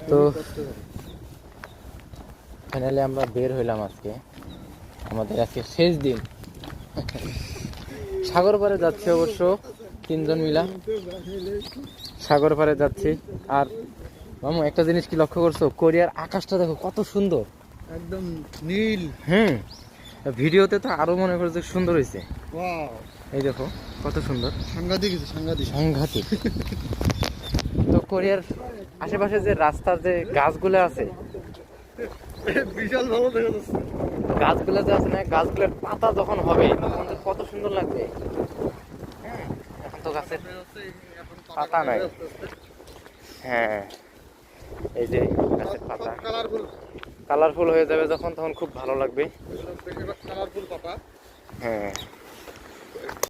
তো ফাইনালি আমরা বের হইলাম আজকে, আমাদের আজকে শেষ দিন। সাগর পাড়ে যাচ্ছি অবশ্য, 3 জন মিলা সাগর পাড়ে যাচ্ছি। আর মামু একটা জিনিস কি লক্ষ্য করছো, কোরিয়ার আকাশটা দেখো কত সুন্দর, একদম নীল। ভিডিওতে তো আরো মনে করো যে সুন্দর হয়েছে। ওয়াও, এই দেখো কত সুন্দর, সাংঘাতিক সাংঘাতিক সাংঘাতিক। তো কোরিয়ার আশেপাশে যে রাস্তার যে গাছগুলো আছে, বিশাল ভালো দেখা যাচ্ছে। গাছগুলো যে আছে না, গাছগুলোর পাতা যখন হবে তখন যে কত সুন্দর লাগবে। এখন তো গাছের পাতা নাই। হ্যাঁ, এই যে গাছের পাতা কালারফুল হয়ে যাবে যখন, তখন খুব ভালো লাগবে। কালারফুল পাতা। হ্যাঁ।